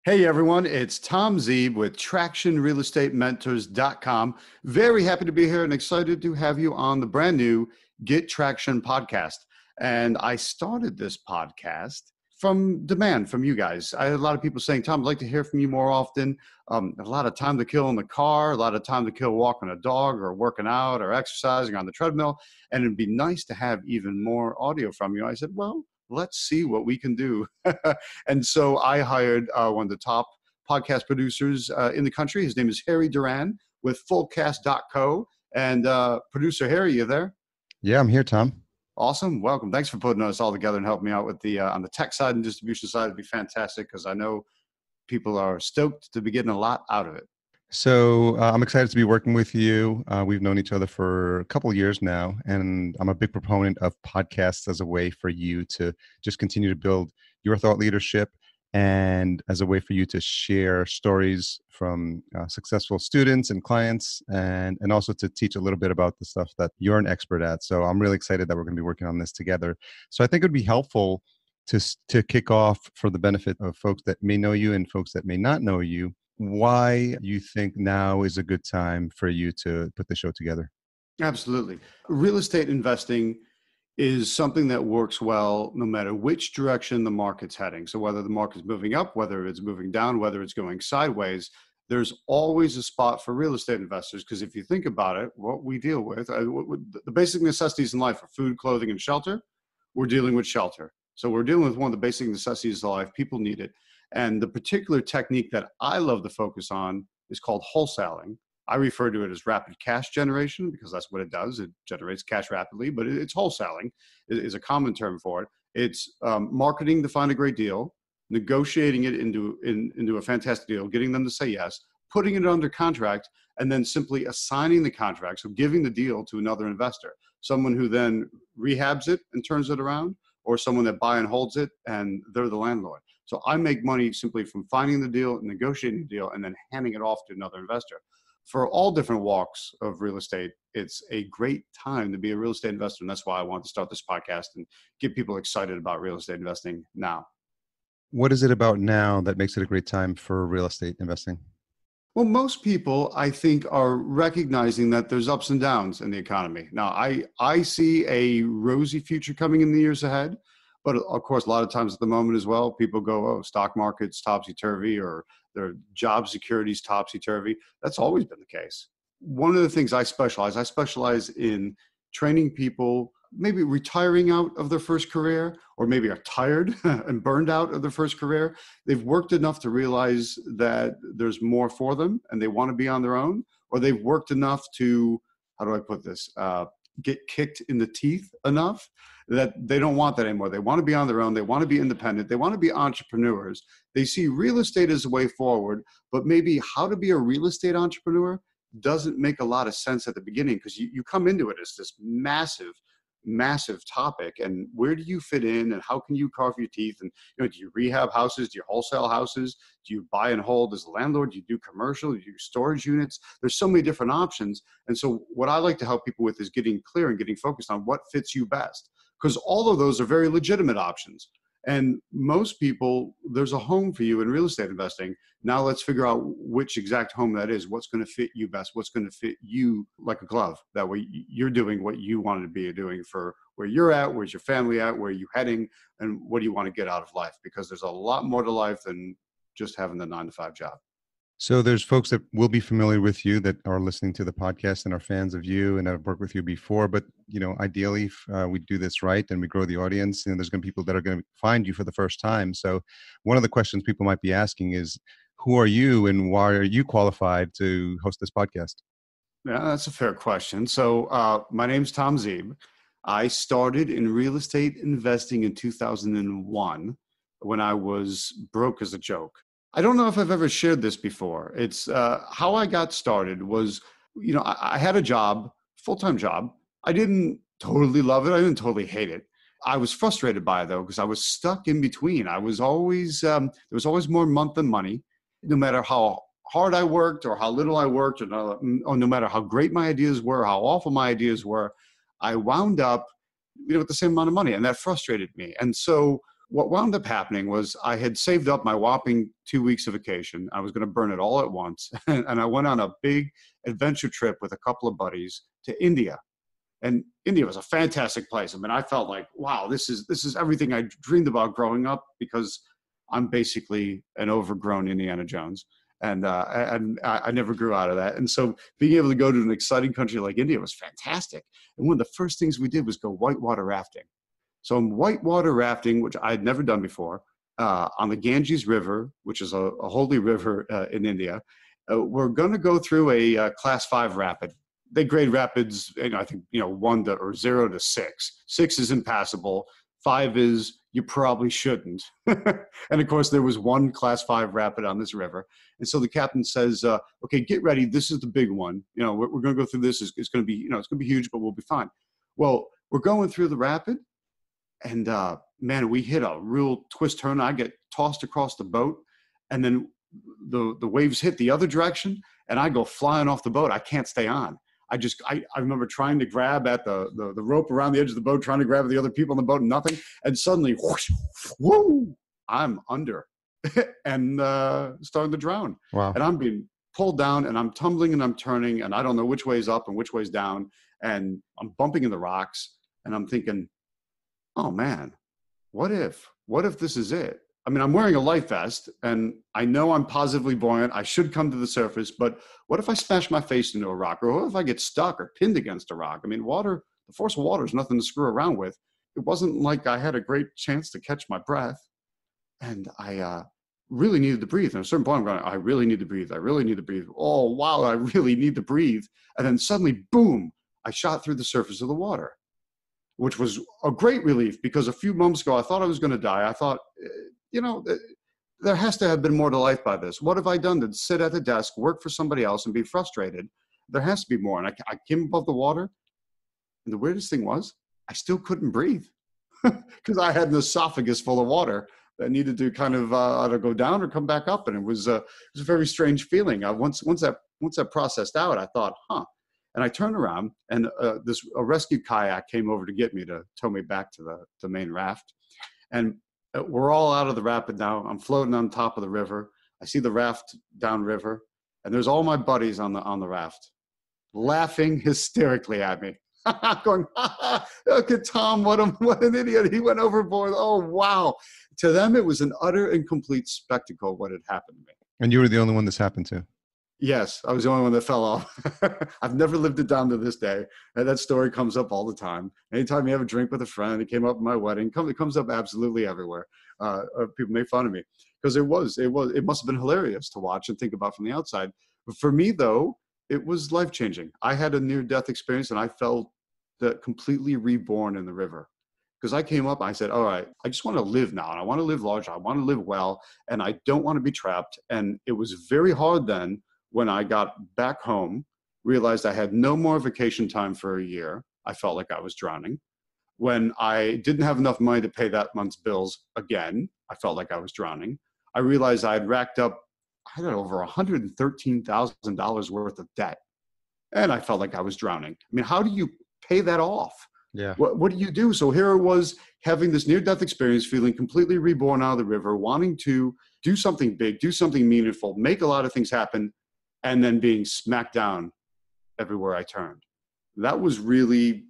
Hey everyone, it's Tom Zeeb with TractionRealEstateMentors.com. Very happy to be here and excited to have you on the brand new Get Traction podcast. And I started this podcast from demand from you guys. I had a lot of people saying, Tom, I'd like to hear from you more often. A lot of time to kill in the car, a lot of time to kill walking a dog or working out or exercising on the treadmill. And it'd be nice to have even more audio from you. I said, well, let's see what we can do. And so I hired one of the top podcast producers in the country. His name is Harry Duran with Fullcast.co. And producer Harry, you there? Yeah, I'm here, Tom. Awesome. Welcome. Thanks for putting us all together and helping me out with the on the tech side and distribution side. It'd be fantastic because I know people are stoked to be getting a lot out of it. So I'm excited to be working with you. We've known each other for a couple of years now, and I'm a big proponent of podcasts as a way for you to just continue to build your thought leadership and as a way for you to share stories from successful students and clients and also to teach a little bit about the stuff that you're an expert at. So I'm really excited that we're going to be working on this together. So I think it would be helpful to kick off for the benefit of folks that may know you and folks that may not know you, why you think now is a good time for you to put the show together. Absolutely. Real estate investing is something that works well no matter which direction the market's heading. So whether the market's moving up, whether it's moving down, whether it's going sideways, there's always a spot for real estate investors. Because if you think about it, what we deal with, the basic necessities in life are food, clothing, and shelter. We're dealing with shelter. So we're dealing with one of the basic necessities of life. People need it. And the particular technique that I love to focus on is called wholesaling. I refer to it as rapid cash generation because that's what it does. It generates cash rapidly, but it's wholesaling is a common term for it. It's marketing to find a great deal, negotiating it into a fantastic deal, getting them to say yes, putting it under contract, and then simply assigning the contract, so giving the deal to another investor, someone who then rehabs it and turns it around, or someone that buy and holds it and they're the landlord. So I make money simply from finding the deal, negotiating the deal, and then handing it off to another investor. For all different walks of real estate, it's a great time to be a real estate investor. And that's why I want to start this podcast and get people excited about real estate investing now. What is it about now that makes it a great time for real estate investing? Well, most people, I think, are recognizing that there's ups and downs in the economy. Now, I see a rosy future coming in the years ahead. But of course, a lot of times at the moment as well, people go, oh, stock market's topsy-turvy or their job security's topsy-turvy. That's always been the case. One of the things I specialize in training people, maybe retiring out of their first career, or maybe are tired and burned out of their first career. They've worked enough to realize that there's more for them and they want to be on their own, or they've worked enough to, how do I put this, get kicked in the teeth enough that they don't want that anymore. They want to be on their own. They want to be independent. They want to be entrepreneurs. They see real estate as a way forward, but maybe how to be a real estate entrepreneur doesn't make a lot of sense at the beginning because you come into it as this massive topic. And where do you fit in and how can you carve your teeth? And do you rehab houses? Do you wholesale houses? Do you buy and hold as a landlord? Do you do commercial? Do you do storage units? There's so many different options. And so what I like to help people with is getting clear and getting focused on what fits you best. Because all of those are very legitimate options. And most people, there's a home for you in real estate investing. Now let's figure out which exact home that is, what's going to fit you best, what's going to fit you like a glove. That way you're doing what you want to be doing for where you're at, where's your family at, where are you heading, and what do you want to get out of life? Because there's a lot more to life than just having the 9-to-5 job. So there's folks that will be familiar with you that are listening to the podcast and are fans of you and have worked with you before. But, ideally, if we do this right and we grow the audience, there's going to be people that are going to find you for the first time. So one of the questions people might be asking is, who are you and why are you qualified to host this podcast? Yeah, that's a fair question. So my name's Tom Zeeb. I started in real estate investing in 2001 when I was broke as a joke. I don't know if I've ever shared this before. It's how I got started was, I had a job, full-time job. I didn't totally love it. I didn't totally hate it. I was frustrated by it though, because I was stuck in between. I was always, there was always more month than money, no matter how hard I worked or how little I worked or no matter how great my ideas were, how awful my ideas were, I wound up, with the same amount of money, and that frustrated me. And so what wound up happening was I had saved up my whopping 2 weeks of vacation. I was going to burn it all at once. And I went on a big adventure trip with a couple of buddies to India. And India was a fantastic place. I mean, I felt like, wow, this is everything I dreamed about growing up, because I'm basically an overgrown Indiana Jones. And I never grew out of that. And so being able to go to an exciting country like India was fantastic. And one of the first things we did was go whitewater rafting. So I'm whitewater rafting, which I had never done before, on the Ganges River, which is a holy river in India. We're going to go through a class 5 rapid. They grade rapids, I think, 0 to 6. 6 is impassable. 5 is you probably shouldn't. And of course, there was one class 5 rapid on this river. And so the captain says, okay, get ready. This is the big one. We're going to go through this. It's going to be, it's going to be huge, but we'll be fine. Well, we're going through the rapid. And man, we hit a real twist turn. I get tossed across the boat, and then the waves hit the other direction, and I go flying off the boat. I can't stay on. I remember trying to grab at the rope around the edge of the boat, trying to grab the other people on the boat, and nothing. And suddenly, whoosh, whoo, I'm under and starting to drown. Wow. And I'm being pulled down, and I'm tumbling, and I'm turning, and I don't know which way's up and which way's down. And I'm bumping in the rocks, and I'm thinking, oh man, what if this is it? I mean, I'm wearing a life vest, and I know I'm positively buoyant. I should come to the surface, but what if I smash my face into a rock? Or what if I get stuck or pinned against a rock? I mean, the force of water is nothing to screw around with. It wasn't like I had a great chance to catch my breath. And I really needed to breathe. And at a certain point, I'm going, I really need to breathe. I really need to breathe. Oh, wow, I really need to breathe. And then suddenly, boom, I shot through the surface of the water, which was a great relief, because a few moments ago, I thought I was going to die. I thought, there has to have been more to life by this. What have I done to sit at the desk, work for somebody else, and be frustrated? There has to be more. And I came above the water, and the weirdest thing was, I still couldn't breathe because I had an esophagus full of water that needed to kind of either go down or come back up. And it was a very strange feeling. Once that processed out, I thought, And I turned around, and a rescue kayak came over to get me, to tow me back to the main raft. And we're all out of the rapid now. I'm floating on top of the river. I see the raft downriver, and there's all my buddies on the raft, laughing hysterically at me, going, look at Tom, what an idiot. He went overboard. Oh, wow. To them, it was an utter and complete spectacle what had happened to me. And you were the only one this happened to? Yes, I was the only one that fell off. I've never lived it down to this day. And that story comes up all the time. Anytime you have a drink with a friend, it came up at my wedding. It comes up absolutely everywhere. People make fun of me because it must have been hilarious to watch and think about from the outside. But for me, though, it was life-changing. I had a near-death experience, and I felt completely reborn in the river. Because I came up, I said, all right, I just want to live now. And I want to live large. I want to live well. And I don't want to be trapped. And it was very hard then, when I got back home, realized I had no more vacation time for a year. I felt like I was drowning. When I didn't have enough money to pay that month's bills again, I felt like I was drowning. I realized I had racked up, I had over $113,000 worth of debt. And I felt like I was drowning. I mean, how do you pay that off? Yeah. What do you do? So here I was having this near-death experience, feeling completely reborn out of the river, wanting to do something big, do something meaningful, make a lot of things happen, and then being smacked down everywhere I turned. That was really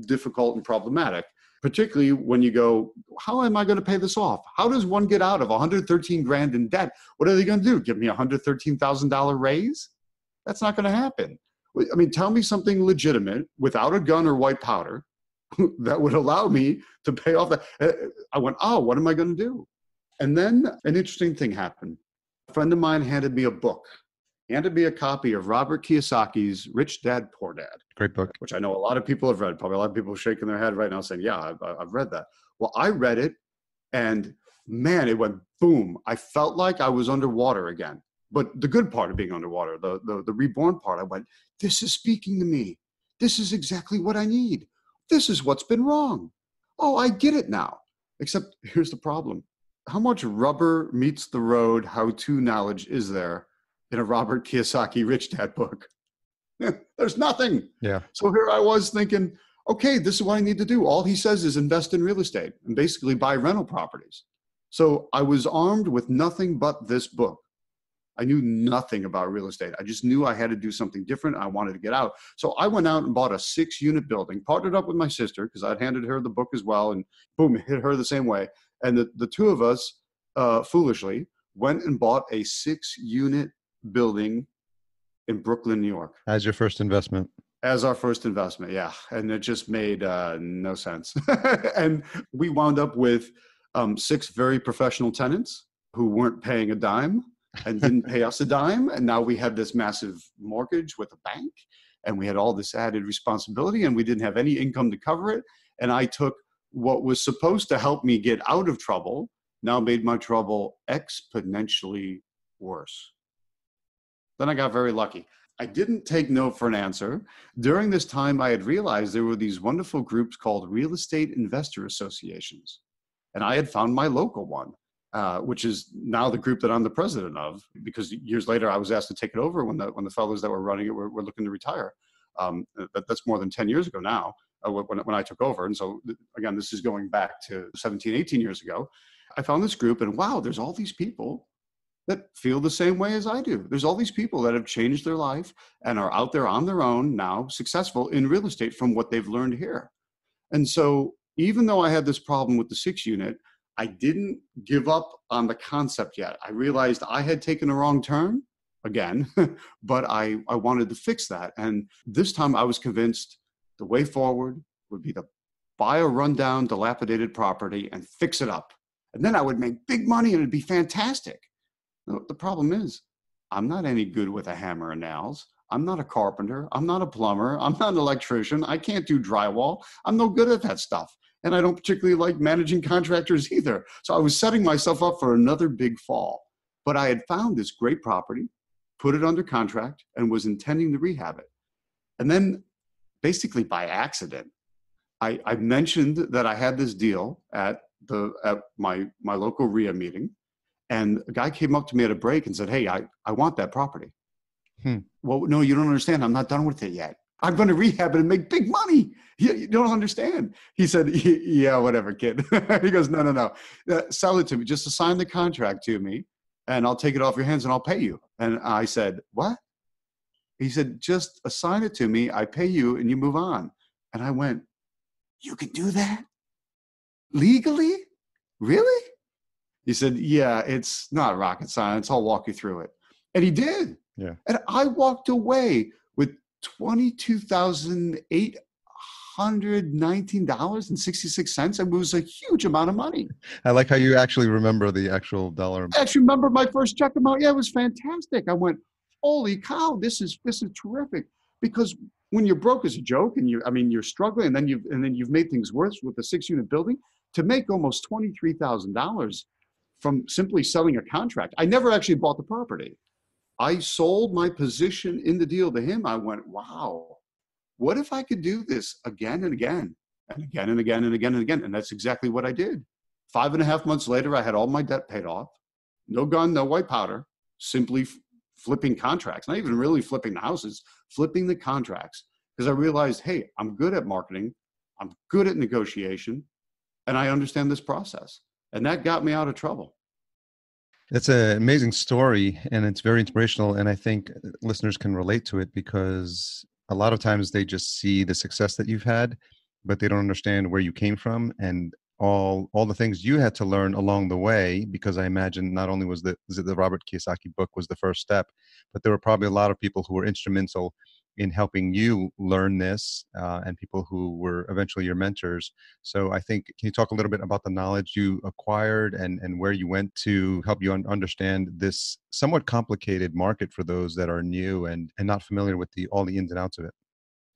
difficult and problematic, particularly when you go, how am I going to pay this off? How does one get out of 113 grand in debt? What are they going to do? Give me a $113,000 raise? That's not going to happen. I mean, tell me something legitimate without a gun or white powder that would allow me to pay off that. I went, oh, what am I going to do? And then an interesting thing happened. A friend of mine handed me a book. He handed me a copy of Robert Kiyosaki's Rich Dad, Poor Dad. Great book. Which I know a lot of people have read. Probably a lot of people shaking their head right now saying, yeah, I've read that. Well, I read it, and man, it went boom. I felt like I was underwater again. But the good part of being underwater, the reborn part, I went, this is speaking to me. This is exactly what I need. This is what's been wrong. Oh, I get it now. Except here's the problem. How much rubber meets the road how-to knowledge is there in a Robert Kiyosaki Rich Dad book? There's nothing. Yeah. So here I was thinking, okay, this is what I need to do. All he says is invest in real estate and basically buy rental properties. So I was armed with nothing but this book. I knew nothing about real estate. I just knew I had to do something different. I wanted to get out. So I went out and bought a 6-unit building, partnered up with my sister because I'd handed her the book as well. And boom, it hit her the same way. And the two of us, foolishly, went and bought a 6-unit building in Brooklyn, New York. As your first investment. As our first investment, yeah. And it just made no sense. And we wound up with 6 very professional tenants who weren't paying a dime and didn't pay us a dime. And now we had this massive mortgage with a bank, and we had all this added responsibility, and we didn't have any income to cover it. And I took what was supposed to help me get out of trouble, now made my trouble exponentially worse. Then I got very lucky. I didn't take no for an answer. During this time, I had realized there were these wonderful groups called real estate investor associations. And I had found my local one, which is now the group that I'm the president of, because years later I was asked to take it over when the fellows that were running it were looking to retire. That's more than 10 years ago now, when I took over. And so again, this is going back to 17, 18 years ago. I found this group, and wow, there's all these people that feel the same way as I do. There's all these people that have changed their life and are out there on their own now, successful in real estate from what they've learned here. And so even though I had this problem with the 6-unit, I didn't give up on the concept yet. I realized I had taken a wrong turn again, but I wanted to fix that. And this time I was convinced the way forward would be to buy a rundown, dilapidated property and fix it up. And then I would make big money and it'd be fantastic. The problem is, I'm not any good with a hammer and nails. I'm not a carpenter. I'm not a plumber. I'm not an electrician. I can't do drywall. I'm no good at that stuff. And I don't particularly like managing contractors either. So I was setting myself up for another big fall. But I had found this great property, put it under contract, and was intending to rehab it. And then basically by accident, I mentioned that I had this deal at my local RIA meeting. And a guy came up to me at a break and said, hey, I want that property. Well, no, you don't understand. I'm not done with it yet. I'm going to rehab it and make big money. You don't understand. He said, yeah, whatever, kid. He goes, no. Sell it to me. Just assign the contract to me and I'll take it off your hands and I'll pay you. And I said, what? He said, just assign it to me. I pay you and you move on. And I went, you can do that? Legally? Really? He said, yeah, it's not rocket science. I'll walk you through it. And he did. Yeah. And I walked away with $22,819.66. It was a huge amount of money. I like how you actually remember the actual dollar amount. I actually remember my first check amount. Yeah, it was fantastic. I went, holy cow, this is terrific. Because when you're broke as a joke and you're struggling and then you've made things worse with a 6-unit building, to make almost $23,000 from simply selling a contract. I never actually bought the property. I sold my position in the deal to him. I went, wow, what if I could do this again and again and again and again and again and again? And that's exactly what I did. 5.5 months later, I had all my debt paid off. No gun, no white powder, simply flipping contracts. Not even really flipping the houses, flipping the contracts. Because I realized, hey, I'm good at marketing. I'm good at negotiation. And I understand this process. And that got me out of trouble. It's an amazing story and it's very inspirational. And I think listeners can relate to it because a lot of times they just see the success that you've had, but they don't understand where you came from and all the things you had to learn along the way. Because I imagine not only was the Robert Kiyosaki book was the first step, but there were probably a lot of people who were instrumental in helping you learn this and people who were eventually your mentors. So I think, can you talk a little bit about the knowledge you acquired and where you went to help you understand this somewhat complicated market for those that are new and not familiar with all the ins and outs of it?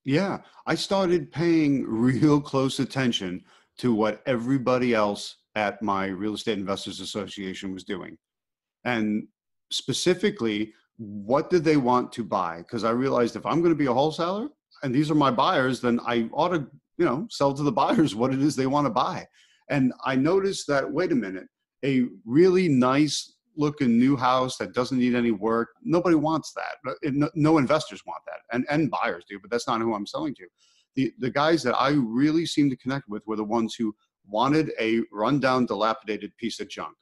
Yeah, I started paying real close attention to what everybody else at my Real Estate Investors Association was doing. And specifically, what did they want to buy? Because I realized if I'm going to be a wholesaler and these are my buyers, then I ought to, sell to the buyers what it is they want to buy. And I noticed that, wait a minute, a really nice looking new house that doesn't need any work, nobody wants that. No investors want that. And buyers do, but that's not who I'm selling to. The guys that I really seemed to connect with were the ones who wanted a rundown, dilapidated piece of junk.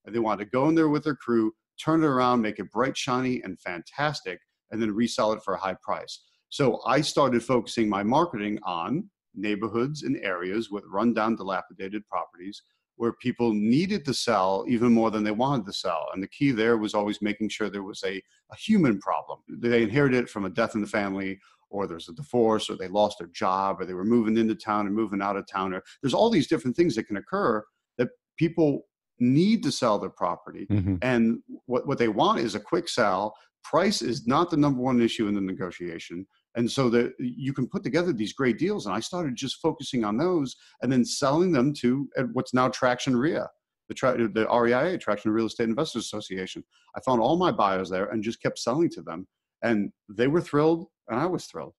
And they wanted to go in there with their crew, turn it around, make it bright, shiny, and fantastic, and then resell it for a high price. So I started focusing my marketing on neighborhoods and areas with rundown, dilapidated properties where people needed to sell even more than they wanted to sell. And the key there was always making sure there was a human problem. They inherited it from a death in the family, or there's a divorce, or they lost their job, or they were moving into town and moving out of town. Or there's all these different things that can occur that people need to sell their property. Mm-hmm. And what they want is a quick sell. Price is not the number one issue in the negotiation. And so that you can put together these great deals. And I started just focusing on those and then selling them to what's now Traction REIA, the REIA, Traction Real Estate Investors Association. I found all my buyers there and just kept selling to them. And they were thrilled and I was thrilled.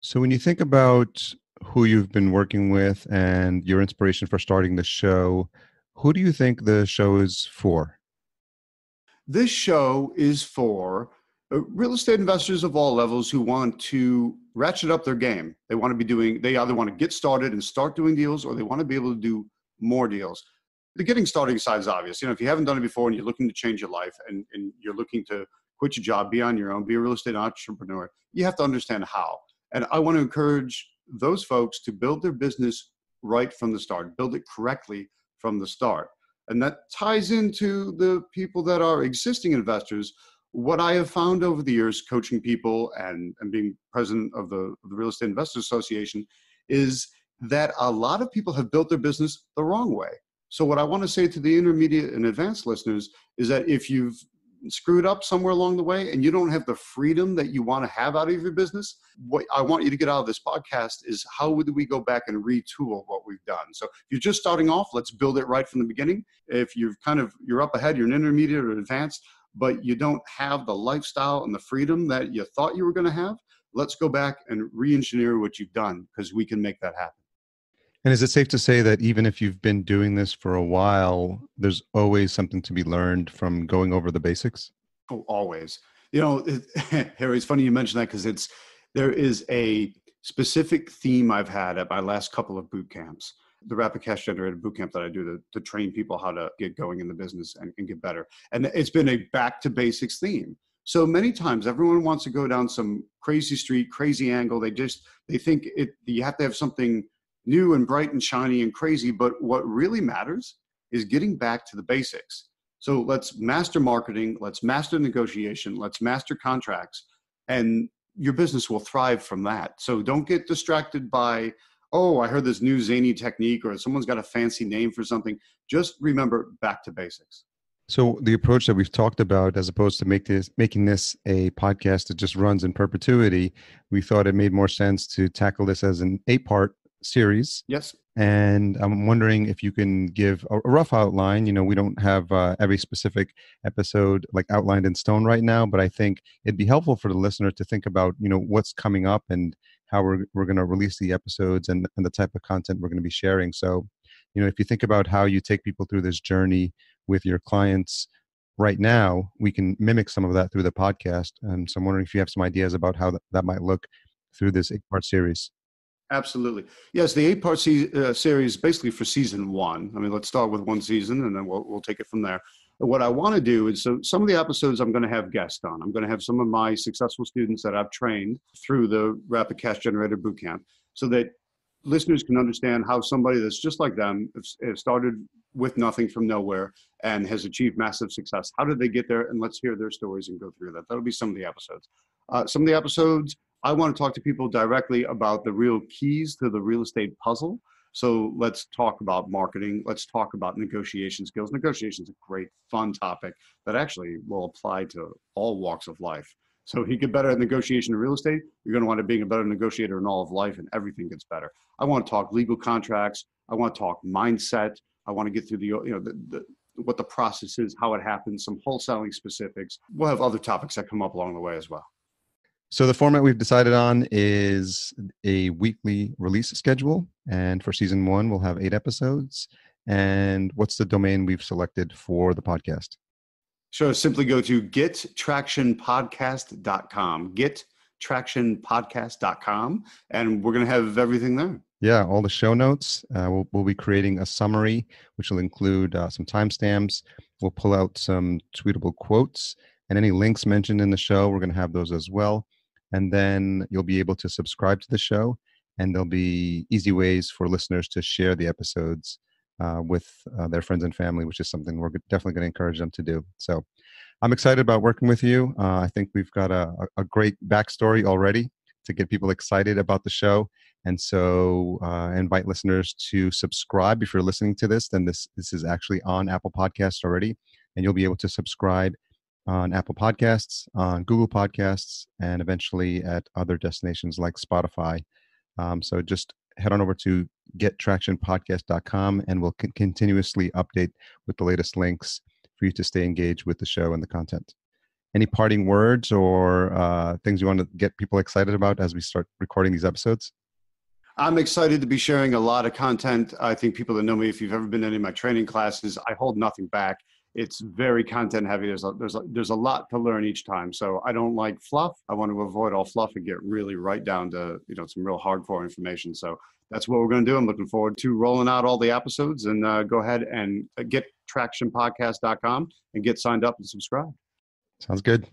So when you think about who you've been working with and your inspiration for starting the show, who do you think the show is for? This show is for real estate investors of all levels who want to ratchet up their game. They either want to get started and start doing deals, or they want to be able to do more deals. The getting started side is obvious. If you haven't done it before and you're looking to change your life and you're looking to quit your job, be on your own, be a real estate entrepreneur, you have to understand how. And I want to encourage those folks to build their business right from the start, build it correctly from the start. And that ties into the people that are existing investors. What I have found over the years coaching people and being president of the Real Estate Investors Association is that a lot of people have built their business the wrong way. So what I want to say to the intermediate and advanced listeners is that if you've screwed up somewhere along the way and you don't have the freedom that you want to have out of your business, what I want you to get out of this podcast is how would we go back and retool what we've done. So if you're just starting off, let's build it right from the beginning. If you're up ahead, you're an intermediate or advanced, but you don't have the lifestyle and the freedom that you thought you were going to have, let's go back and re-engineer what you've done, because we can make that happen. And is it safe to say that even if you've been doing this for a while, there's always something to be learned from going over the basics? Oh, always. Harry, it's funny you mention that, because there is a specific theme I've had at my last couple of boot camps, the Rapid Cash Generator boot camp that I do to train people how to get going in the business and get better. And it's been a back to basics theme. So many times everyone wants to go down some crazy street, crazy angle. They think you have to have something new and bright and shiny and crazy, but what really matters is getting back to the basics. So let's master marketing, let's master negotiation, let's master contracts, and your business will thrive from that. So don't get distracted by, oh, I heard this new zany technique, or someone's got a fancy name for something. Just remember, back to basics. So the approach that we've talked about, as opposed to making this a podcast that just runs in perpetuity, we thought it made more sense to tackle this as an 8-part series. Yes. And I'm wondering if you can give a rough outline. We don't have every specific episode like outlined in stone right now, but I think it'd be helpful for the listener to think about, what's coming up and how we're going to release the episodes and the type of content we're going to be sharing. So, if you think about how you take people through this journey with your clients right now, we can mimic some of that through the podcast. And so I'm wondering if you have some ideas about how that might look through this 8-part series. Absolutely. Yes, the 8-part series basically for season 1. I mean, let's start with one season and then we'll take it from there. But what I want to do is, so some of the episodes I'm going to have guests on. I'm going to have some of my successful students that I've trained through the Rapid Cash Generator Bootcamp, so that listeners can understand how somebody that's just like them has started with nothing from nowhere and has achieved massive success. How did they get there? And let's hear their stories and go through that. That'll be some of the episodes. Some of the episodes, I want to talk to people directly about the real keys to the real estate puzzle. So let's talk about marketing. Let's talk about negotiation skills. Negotiation is a great, fun topic that actually will apply to all walks of life. So if you get better at negotiation in real estate, you're going to want to be a better negotiator in all of life, and everything gets better. I want to talk legal contracts. I want to talk mindset. I want to get through what the process is, how it happens, some wholesaling specifics. We'll have other topics that come up along the way as well. So the format we've decided on is a weekly release schedule. And for season 1, we'll have 8 episodes. And what's the domain we've selected for the podcast? Sure. Simply go to gettractionpodcast.com, gettractionpodcast.com, and we're going to have everything there. Yeah, all the show notes. We'll be creating a summary, which will include some timestamps, We'll pull out some tweetable quotes, and any links mentioned in the show, we're going to have those as well. And then you'll be able to subscribe to the show, and there'll be easy ways for listeners to share the episodes with their friends and family, which is something we're definitely going to encourage them to do. So I'm excited about working with you. I think we've got a great backstory already to get people excited about the show. And so I invite listeners to subscribe. If you're listening to this, then this is actually on Apple Podcasts already. And you'll be able to subscribe on Apple Podcasts, on Google Podcasts, and eventually at other destinations like Spotify. So just head on over to gettractionpodcast.com, and we'll continuously update with the latest links for you to stay engaged with the show and the content. Any parting words or things you want to get people excited about as we start recording these episodes? I'm excited to be sharing a lot of content. I think people that know me, if you've ever been to any of my training classes, I hold nothing back. It's very content heavy. There's a lot to learn each time. So I don't like fluff. I want to avoid all fluff and get really right down to, some real hardcore information. So that's what we're going to do. I'm looking forward to rolling out all the episodes, and go ahead and get tractionpodcast.com and get signed up and subscribe. Sounds good.